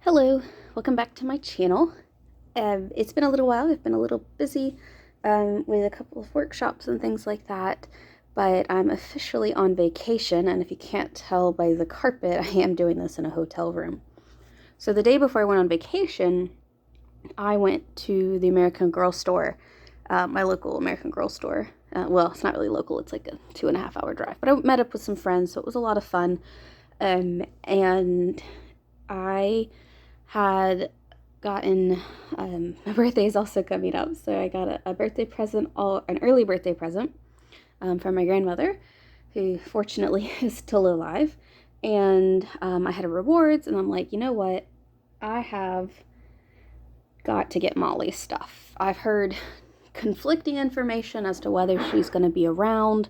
Hello, welcome back to my channel. It's been a little while. I've been a little busy with a couple of workshops and things like that, but I'm officially on vacation, and if you can't tell by the carpet, I am doing this in a hotel room. So the day before I went on vacation, I went to the American Girl store, my local American Girl store. Well, it's not really local, it's like a 2.5 hour drive, but I met up with some friends, so it was a lot of fun. And I had gotten my birthday is also coming up, so I got a birthday present, an early birthday present from my grandmother, who fortunately is still alive. And I had a rewards, and I'm like, you know what? I have got to get Molly stuff. I've heard conflicting information as to whether she's going to be around.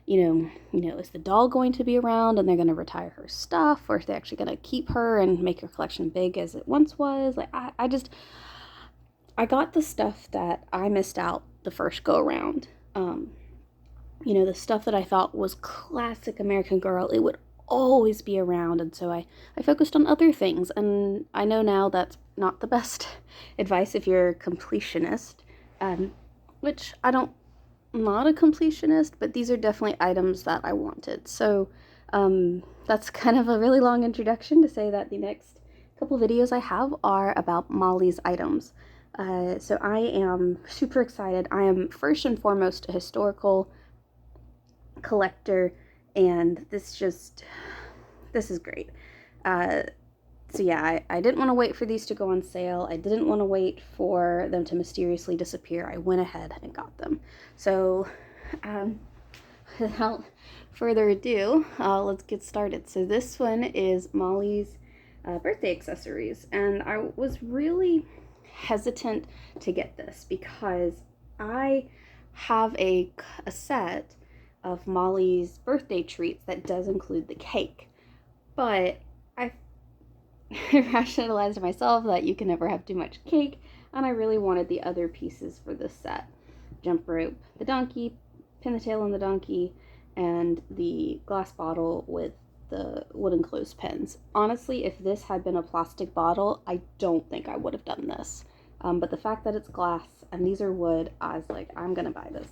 Is the doll going to be around and they're going to retire her stuff, or if they're actually going to keep her and make her collection big as it once was? Like, I got the stuff that I missed out the first go around. The stuff that I thought was classic American Girl, it would always be around, and so I focused on other things, and I know now that's not the best advice if you're a completionist, which I'm not a completionist, but these are definitely items that I wanted. So that's kind of a really long introduction to say that the next couple videos I have are about Molly's items. So I am super excited. I am first and foremost a historical collector, and this is great. So yeah, I didn't want to wait for these to go on sale. I didn't want to wait for them to mysteriously disappear. I went ahead and got them. So without further ado, let's get started. So this one is Molly's birthday accessories, and I was really hesitant to get this because I have a set of Molly's birthday treats that does include the cake, but I rationalized to myself that you can never have too much cake, and I really wanted the other pieces for this set. Jump rope, the donkey, pin the tail on the donkey, and the glass bottle with the wooden clothespins. Honestly, if this had been a plastic bottle, I don't think I would have done this. But the fact that it's glass and these are wood, I was like, I'm gonna buy this.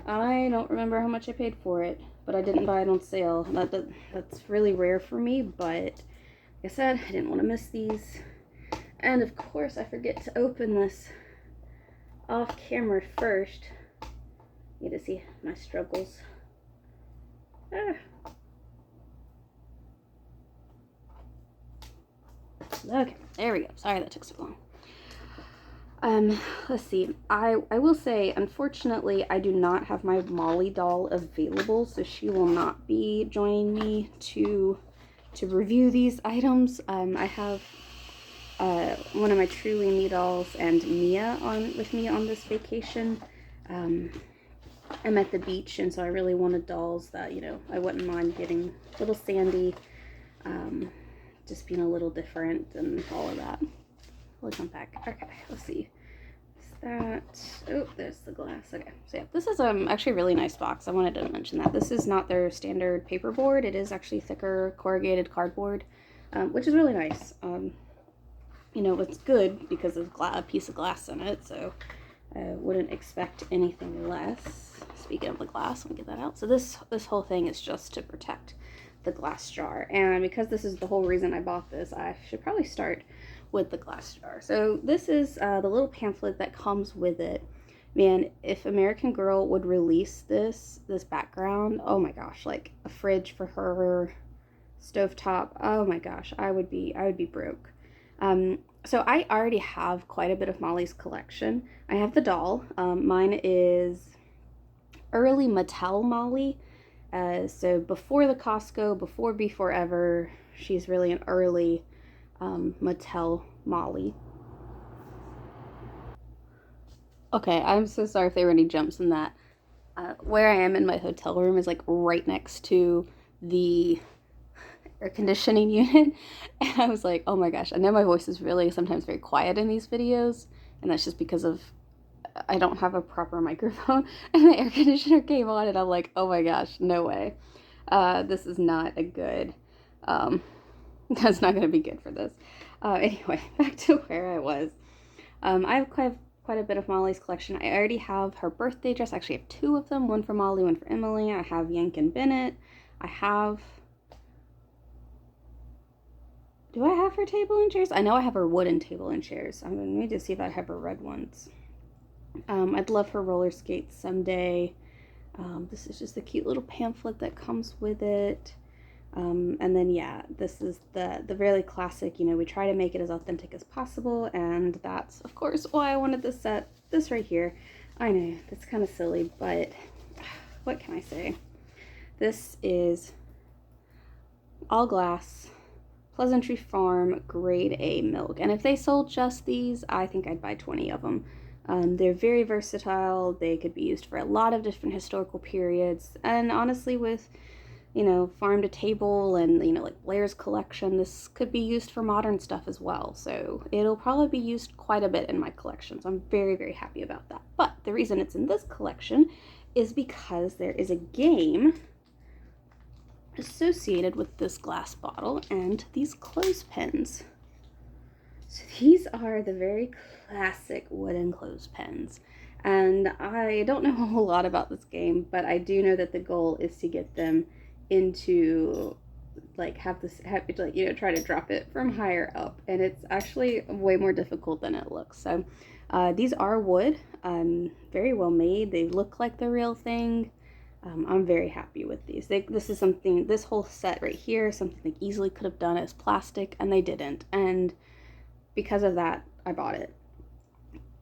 I don't remember how much I paid for it, but I didn't buy it on sale. That's really rare for me, but like I said, I didn't want to miss these. And of course, I forget to open this off camera first. You get to see my struggles. Okay, there we go. Sorry that took so long. Let's see. I will say, unfortunately, I do not have my Molly doll available, so she will not be joining me to review these items. I have one of my Truly Me dolls and Mia with me on this vacation. I'm at the beach, and so I really wanted dolls that, I wouldn't mind getting a little sandy, just being a little different and all of that. We'll jump back. Okay, let's see. Is that... Oh, there's the glass. Okay, so yeah, this is actually a really nice box. I wanted to mention that. This is not their standard paperboard. It is actually thicker corrugated cardboard, which is really nice. It's good because of a piece of glass in it, so I wouldn't expect anything less. Speaking of the glass, let me get that out. So this whole thing is just to protect the glass jar, and because this is the whole reason I bought this, I should probably start with the glass jar. So this is the little pamphlet that comes with it. Man, if American Girl would release this background, oh my gosh, like a fridge for her, stovetop, oh my gosh, I would be broke. So I already have quite a bit of Molly's collection. I have the doll. Mine is early Mattel Molly. So before the Costco, before Be Forever, she's really an early Mattel Molly. Okay, I'm so sorry if there were any jumps in that. Where I am in my hotel room is like right next to the air conditioning unit, and I was like, oh my gosh, I know my voice is really sometimes very quiet in these videos, and that's just because of I don't have a proper microphone, and the air conditioner came on, and I'm like, oh my gosh, no way. This is not a good, That's not going to be good for this. Anyway, back to where I was. I have quite a bit of Molly's collection. I already have her birthday dress. I actually have two of them, one for Molly, one for Emily. I have Yank and Bennett. Do I have her table and chairs? I know I have her wooden table and chairs. I'm going to need to see if I have her red ones. I'd love her roller skates someday. This is just a cute little pamphlet that comes with it. And then, yeah, this is the really classic, we try to make it as authentic as possible, and that's, of course, why I wanted this set. This right here. I know, that's kind of silly, but what can I say? This is all glass, Pleasantry Farm, grade A milk. And if they sold just these, I think I'd buy 20 of them. They're very versatile. They could be used for a lot of different historical periods. And honestly, with farm to table and, like Blair's collection, this could be used for modern stuff as well. So it'll probably be used quite a bit in my collection. So I'm very, very happy about that. But the reason it's in this collection is because there is a game associated with this glass bottle and these clothespins. So these are the very classic wooden clothespins. And I don't know a whole lot about this game, but I do know that the goal is to get them into try to drop it from higher up, and it's actually way more difficult than it looks. So these are wood, very well made. They look like the real thing. I'm very happy with these. This whole set right here, something they easily could have done as plastic, and they didn't. And because of that, I bought it.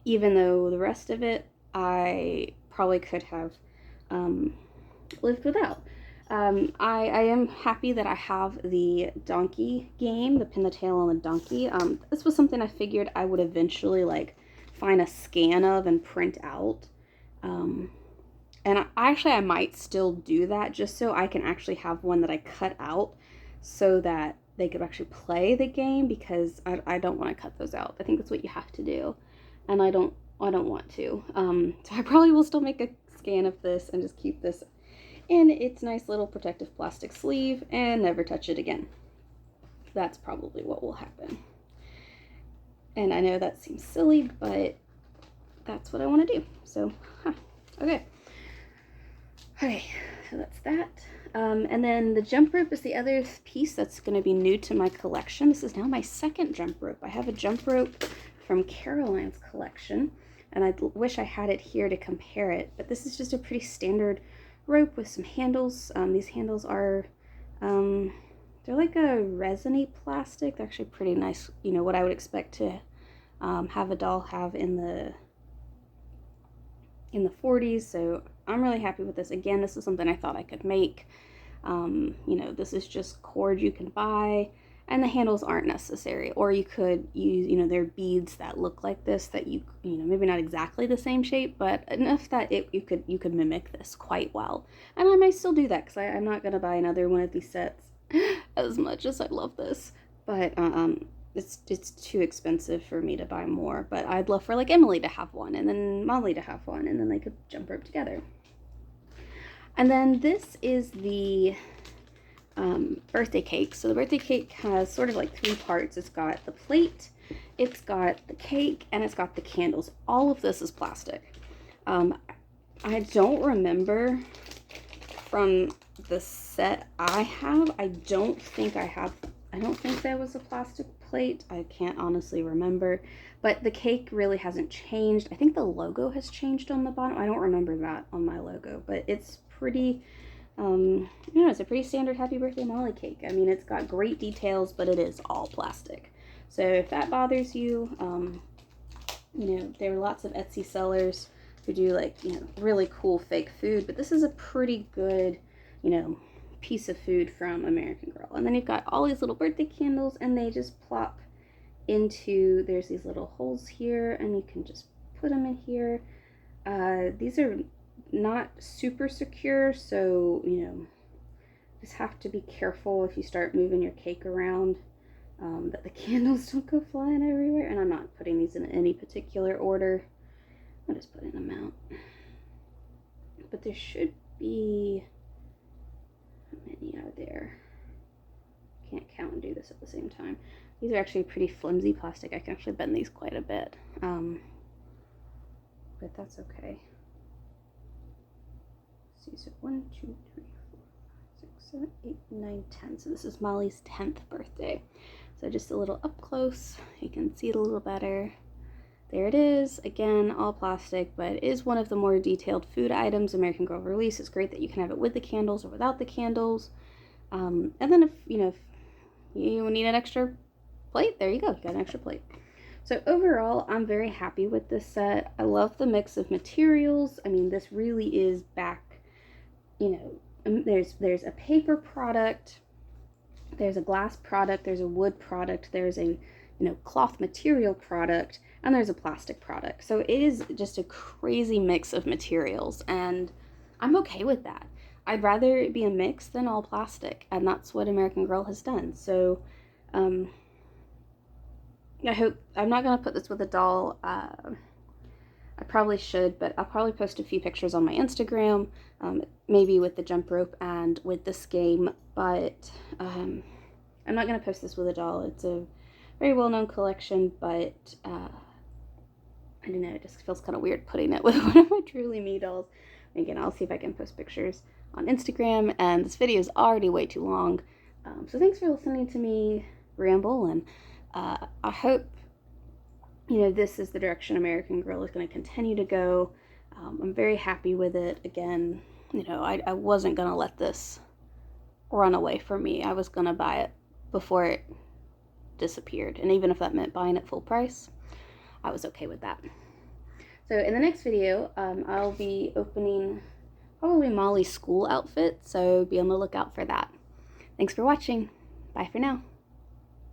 Even though the rest of it, I probably could have lived without. I am happy that I have the donkey game, the pin the tail on the donkey. This was something I figured I would eventually find a scan of and print out. And I might still do that just so I can actually have one that I cut out so that they could actually play the game, because I don't want to cut those out. I think that's what you have to do, and I don't want to. So I probably will still make a scan of this and just keep this in its nice little protective plastic sleeve and never touch it again. That's probably what will happen. And I know that seems silly, but that's what I want to do. So, okay. Okay, so that's that. And then the jump rope is the other piece that's going to be new to my collection. This is now my second jump rope. I have a jump rope from Caroline's collection, and I wish I had it here to compare it, but this is just a pretty standard rope with some handles. These handles are, they're like a resiny plastic. They're actually pretty nice, what I would expect to have a doll have in the 40s, so I'm really happy with this. Again, this is something I thought I could make. This is just cord you can buy, and the handles aren't necessary. Or you could use, there are beads that look like this that maybe not exactly the same shape, but enough that you could mimic this quite well. And I may still do that, because I'm not gonna buy another one of these sets as much as I love this. But it's too expensive for me to buy more. But I'd love for Emily to have one, and then Molly to have one, and then they could jump rope together. And then this is the birthday cake. So the birthday cake has sort of 3 parts. It's got the plate, it's got the cake, and it's got the candles. All of this is plastic. I don't remember from the set I have. I don't think there was a plastic plate. I can't honestly remember. But the cake really hasn't changed. I think the logo has changed on the bottom. I don't remember that on my logo, but it's pretty, it's a pretty standard Happy Birthday Molly cake. I mean, it's got great details, but it is all plastic. So if that bothers you, there are lots of Etsy sellers who do really cool fake food, but this is a pretty good, piece of food from American Girl. And then you've got all these little birthday candles, and they just plop into, there's these little holes here, and you can just put them in here. These are not super secure, so just have to be careful if you start moving your cake around, that the candles don't go flying everywhere. And I'm not putting these in any particular order, I'm just putting them out. But there should be, how many are there? Can't count and do this at the same time. These are actually pretty flimsy plastic. I can actually bend these quite a bit. But that's okay. Let's see, so 1, 2, 3, 4, 5, 6, 7, 8, 9, 10. So this is Molly's 10th birthday. So just a little up close. You can see it a little better. There it is. Again, all plastic, but it is one of the more detailed food items American Girl released. It's great that you can have it with the candles or without the candles. And then if you need an extra plate, there you go. You got an extra plate. So overall, I'm very happy with this set. I love the mix of materials. I mean, this really is back, there's a paper product, there's a glass product, there's a wood product, there's a, cloth material product, and there's a plastic product. So it is just a crazy mix of materials, and I'm okay with that. I'd rather it be a mix than all plastic, and that's what American Girl has done. So, I hope, I'm not going to put this with a doll. I probably should, but I'll probably post a few pictures on my Instagram, maybe with the jump rope and with this game, but I'm not going to post this with a doll. It's a very well-known collection, but I don't know, it just feels kind of weird putting it with one of my Truly Me dolls. Again, I'll see if I can post pictures on Instagram, and this video is already way too long. So thanks for listening to me ramble, and I hope, this is the direction American Girl is going to continue to go. I'm very happy with it. Again, I wasn't going to let this run away from me. I was going to buy it before it disappeared. And even if that meant buying it full price, I was okay with that. So in the next video, I'll be opening probably Molly's school outfit. So be on the lookout for that. Thanks for watching. Bye for now.